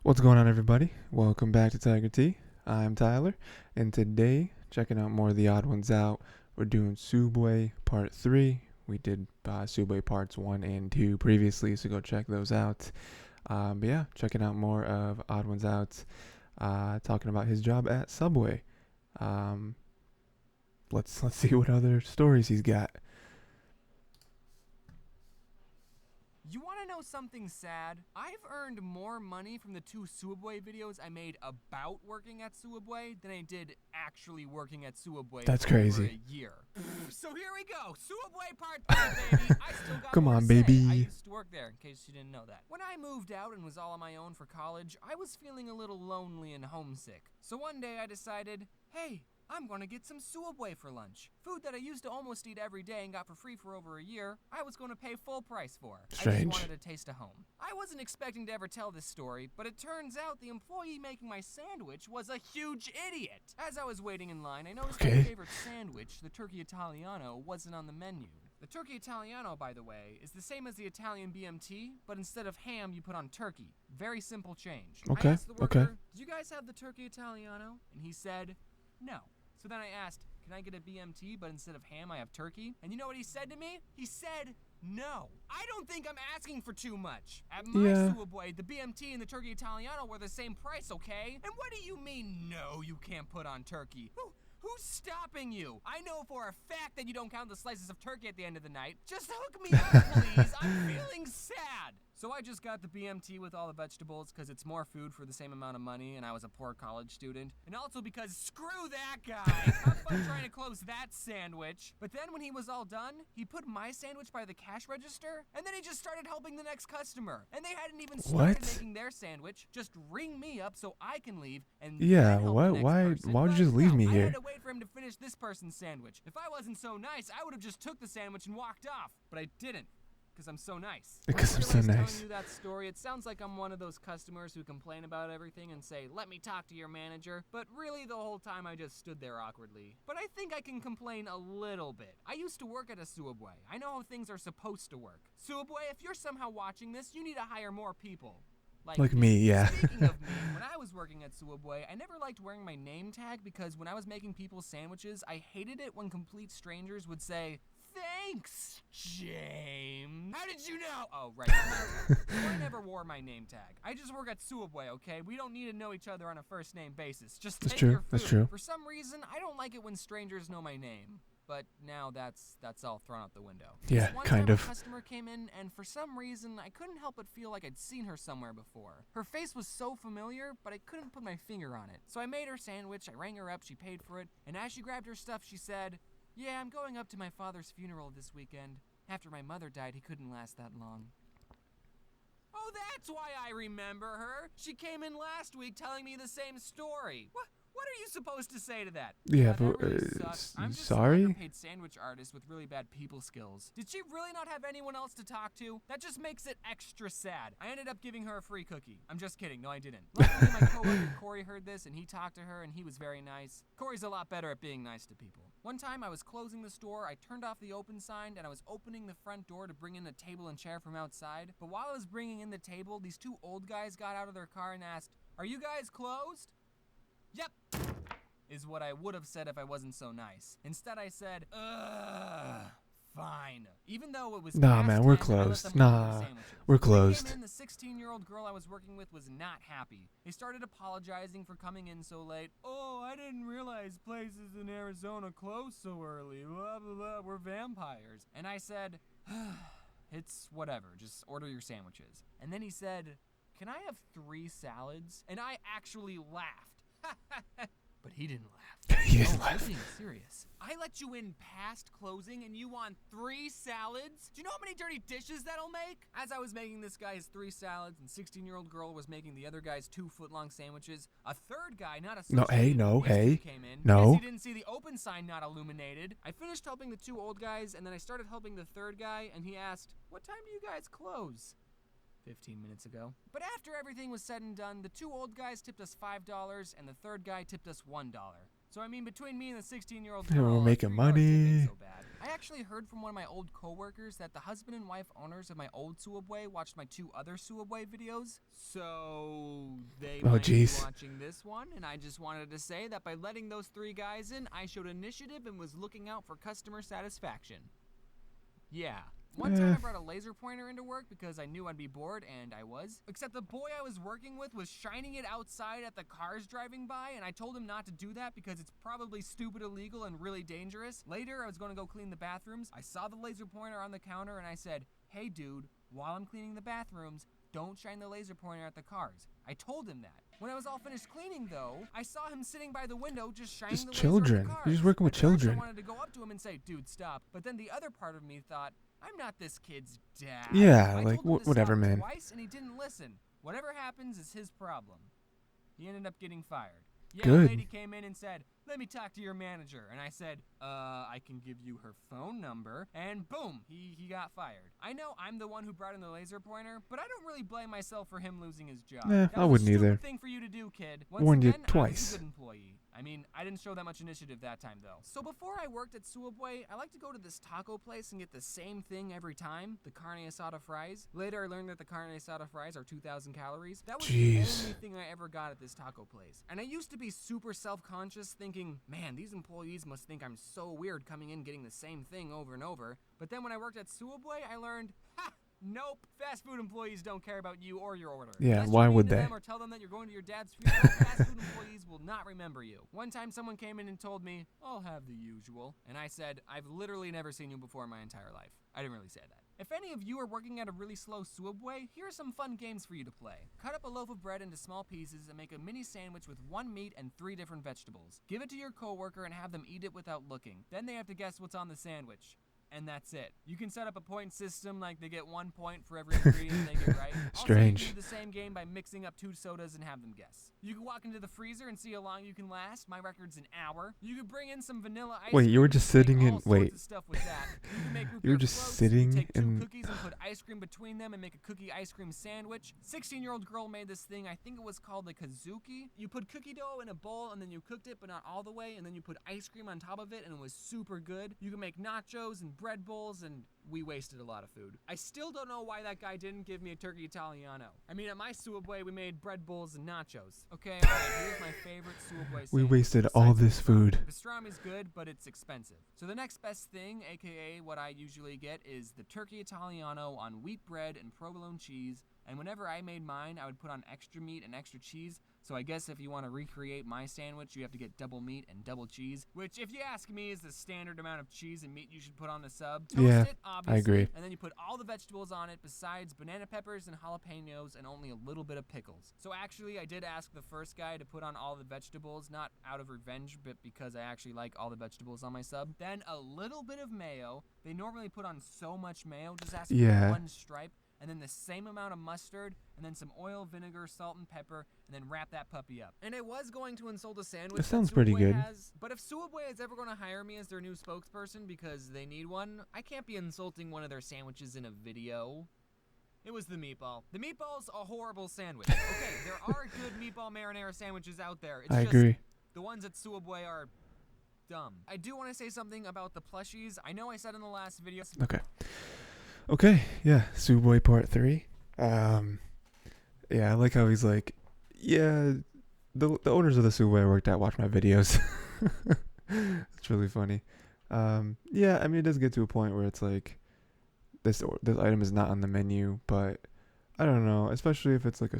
What's going on, everybody? Welcome back to Tiger T. I'm Tyler, and today, checking out more of the odd ones out, we're doing Sooubway Part 3. We did Sooubway Parts 1 and 2 previously, so go check those out. But yeah, checking out more of Odd Ones Out, talking about his job at Subway. Um, let's see what other stories he's got. You want to know something sad? I've earned more money from the two Sooubway videos I made about working at Sooubway than I did actually working at Sooubway That's for over crazy. a year. So here we go, Sooubway Part 3, baby. I still got Come more on, to say. baby. I used to work there, in case you didn't know that. When I moved out and was all on my own for college, I was feeling a little lonely and homesick. So one day I decided, hey, I'm gonna get some Sooubway for lunch. Food that I used to almost eat every day and got for free for over a year, I was gonna pay full price for. Strange. I just wanted a taste of home. I wasn't expecting to ever tell this story, but it turns out the employee making my sandwich was a huge idiot. As I was waiting in line, I noticed my favorite sandwich, the turkey Italiano, wasn't on the menu. The turkey Italiano, by the way, is the same as the Italian BMT, but instead of ham, you put on turkey. Very simple change. I asked the worker, "Did you guys have the turkey Italiano?" And he said, "No." So then I asked, "Can I get a BMT, but instead of ham, I have turkey?" And you know what he said to me? He said, "No." I don't think I'm asking for too much. At my Sooubway, the BMT and the turkey Italiano were the same price, okay? And what do you mean, no, you can't put on turkey? Who's stopping you? I know for a fact that you don't count the slices of turkey at the end of the night. Just hook me up, please. I'm feeling sad. So I just got the BMT with all the vegetables because it's more food for the same amount of money and I was a poor college student. And also because screw that guy. Have fun trying to close that sandwich. But then when he was all done, he put my sandwich by the cash register and then he just started helping the next customer. And they hadn't even started making their sandwich. Just ring me up so I can leave and Yeah, then help the next person. why would you just leave me I here? had to wait for him to finish this person's sandwich. If I wasn't so nice, I would have just took the sandwich and walked off. But I didn't. Because I'm so nice. Because I'm so nice. Telling you that story, it sounds like I'm one of those customers who complain about everything and say, "Let me talk to your manager." But really, the whole time I just stood there awkwardly. But I think I can complain a little bit. I used to work at a Sooubway. I know how things are supposed to work. Sooubway, if you're somehow watching this, you need to hire more people. Like me, yeah. Speaking of me, when I was working at Sooubway, I never liked wearing my name tag because when I was making people's sandwiches, I hated it when complete strangers would say, "Thanks, James." How did you know? Oh, right. So I never wore my name tag. I just work at Sooubway, okay? We don't need to know each other on a first name basis. Just take your food. That's true. For some reason, I don't like it when strangers know my name. But now that's all thrown out the window. Yeah, kind of. A customer came in, and for some reason, I couldn't help but feel like I'd seen her somewhere before. Her face was so familiar, but I couldn't put my finger on it. So I made her sandwich, I rang her up, she paid for it, and as she grabbed her stuff, she said, "Yeah, I'm going up to my father's funeral this weekend. After my mother died, he couldn't last that long." Oh, that's why I remember her. She came in last week telling me the same story. What are you supposed to say to that? Yeah, but really I'm just sorry? an underpaid sandwich artist with really bad people skills. Did she really not have anyone else to talk to? That just makes it extra sad. I ended up giving her a free cookie. I'm just kidding. No, I didn't. Luckily, my coworker Corey heard this and he talked to her and he was very nice. Corey's a lot better at being nice to people. One time I was closing the store, I turned off the open sign and I was opening the front door to bring in a table and chair from outside. But while I was bringing in the table, these two old guys got out of their car and asked, "Are you guys closed?" "Yep," is what I would have said if I wasn't so nice. Instead I said, fine. Even though it was Nah, man, we're closed. Nah, we're closed. When they came in, the 16-year-old girl I was working with was not happy. They started apologizing for coming in so late. "Oh, I didn't realize places in Arizona close so early. Blah, blah, blah. We're vampires." And I said, "It's whatever. Just order your sandwiches." And then he said, "Can I have 3 salads?" And I actually laughed. But he didn't laugh. He didn't I'm laugh. being serious. I let you in past closing and you want 3 salads? Do you know how many dirty dishes that'll make? As I was making this guy's 3 salads and 16-year-old girl was making the other guy's 2-foot-long sandwiches, a third guy, not a came in because he didn't see the open sign not illuminated. I finished helping the 2 old guys and then I started helping the third guy and he asked, "What time do you guys close?" 15 minutes ago. But after everything was said and done, the 2 old guys tipped us $5 and the third guy tipped us $1. So I mean, between me and the 16-year-old Yeah, girl, we're a making $3 tip money. ain't so bad. I actually heard from one of my old coworkers that the husband and wife owners of my old Sooubway watched my 2 other Sooubway videos. So they Oh, might be jeez. watching this one, and I just wanted to say that by letting those 3 guys in, I showed initiative and was looking out for customer satisfaction. Yeah. One time I brought a laser pointer into work because I knew I'd be bored, and I was. Except the boy I was working with was shining it outside at the cars driving by, and I told him not to do that because it's probably stupid, illegal, and really dangerous. Later, I was going to go clean the bathrooms. I saw the laser pointer on the counter, and I said, "Hey dude, while I'm cleaning the bathrooms, don't shine the laser pointer at the cars." I told him that. When I was all finished cleaning, though, I saw him sitting by the window just shining the laser children. at the cars. You're just working with At first, children. I wanted to go up to him and say, "Dude, stop." But then the other part of me thought, I'm not this kid's dad. Yeah, I like, told him to whatever, stop man. twice, and he didn't listen. Whatever happens is his problem. He ended up getting fired. Yeah, Good. a lady came in and said, "Let me talk to your manager." And I said, I can give you her phone number. And boom, he got fired. I know I'm the one who brought in the laser pointer, but I don't really blame myself for him losing his job. That I was wouldn't a stupid either. thing for you to do, kid. Once Warned you again, I was twice. a good employee. I mean, I didn't show that much initiative that time, though. So before I worked at Sooubway, I like to go to this taco place and get the same thing every time, the carne asada fries. Later, I learned that the carne asada fries are 2,000 calories. That was the only thing I ever got at this taco place. And I used to be super self-conscious, thinking, man, these employees must think I'm so weird coming in getting the same thing over and over. But then when I worked at Sooubway, I learned, nope, fast food employees don't care about you or your order. Yeah, Unless why you're mean would to they? them or tell them that you're going to your dad's funeral, fast food employees will not remember you. One time someone came in and told me, "I'll have the usual." And I said, "I've literally never seen you before in my entire life." I didn't really say that. If any of you are working at a really slow Sooubway, here are some fun games for you to play. Cut up a loaf of bread into small pieces and make a mini sandwich with 1 meat and 3 different vegetables. Give it to your coworker and have them eat it without looking. Then they have to guess what's on the sandwich. And that's it. You can set up a point system, like they get 1 point for every ingredient they get right. Strange. Also, you can do the same game by mixing up 2 sodas and have them guess. You can walk into the freezer and see how long you can last. My record's an hour. You can bring in some vanilla ice Wait, cream. you were just and make sitting in- all sorts wait. of stuff with that. You can make root You were beer just floats. sitting You can take 2 in- cookies and put ice cream between them and make a cookie ice cream sandwich. 16-year-old girl made this thing. I think it was called a kazuki. You put cookie dough in a bowl and then you cooked it, but not all the way, and then you put ice cream on top of it, and it was super good. You can make nachos and bread bowls, and we wasted a lot of food. I still don't know why that guy didn't give me a turkey Italiano. I mean, at my Sooubway, we made bread bowls and nachos. Okay, alright, here's my favorite Sooubway We sandwich, wasted besides all this pastrami. food. Pastrami's good, but it's expensive. So the next best thing, aka what I usually get, is the turkey Italiano on wheat bread and provolone cheese. And whenever I made mine, I would put on extra meat and extra cheese. So I guess if you want to recreate my sandwich, you have to get double meat and double cheese, which, if you ask me, is the standard amount of cheese and meat you should put on the sub. Toast Yeah, it, obviously, I agree. and then you put all the vegetables on it besides banana peppers and jalapenos and only a little bit of pickles. So actually, I did ask the first guy to put on all the vegetables, not out of revenge, but because I actually like all the vegetables on my sub. Then a little bit of mayo. They normally put on so much mayo, just ask Yeah. for 1 stripe. And then the same amount of mustard, and then some oil, vinegar, salt, and pepper, and then wrap that puppy up. And I was going to insult a sandwich That sounds pretty Sooubway good. has, but if Sooubway is ever going to hire me as their new spokesperson because they need one, I can't be insulting one of their sandwiches in a video. It was the meatball. The meatball's a horrible sandwich. Okay, there are good meatball marinara sandwiches out there. It's I just agree. the ones at Sooubway are dumb. I do want to say something about the plushies. I know I said in the last video. Okay, yeah, Sooubway Part 3. Yeah, I like how he's like, yeah, the owners of the Sooubway I worked at watch my videos. It's really funny. Yeah, I mean, it does get to a point where it's like, this item is not on the menu, but I don't know, especially if it's like if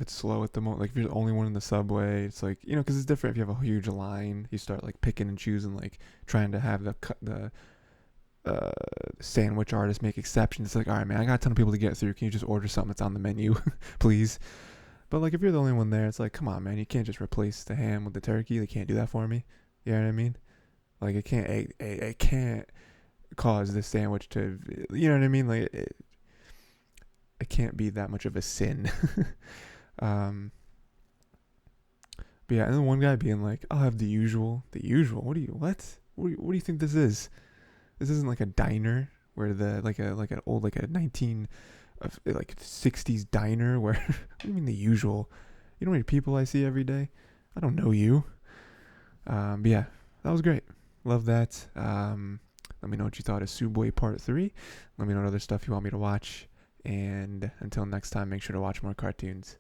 it's slow at the moment, like if you're the only one in the subway, it's like, you know, because it's different if you have a huge line, you start like picking and choosing, like trying to have the sandwich artist make exceptions. It's like, all right, man, I got a ton of people to get through. Can you just order something that's on the menu, please? But like, if you're the only one there, it's like, come on, man, you can't just replace the ham with the turkey. They can't do that for me. You know what I mean? Like, it can't cause this sandwich to, you know what I mean? Like, it can't be that much of a sin. But yeah, and then one guy being like, I'll have the usual. What do you think this is? This isn't like a diner where like an old, like a 60s diner where what do you mean the usual? You know how many people I see every day? I don't know you. But yeah, that was great. Love that. Let me know what you thought of Sooubway Part 3. Let me know what other stuff you want me to watch. And until next time, make sure to watch more cartoons.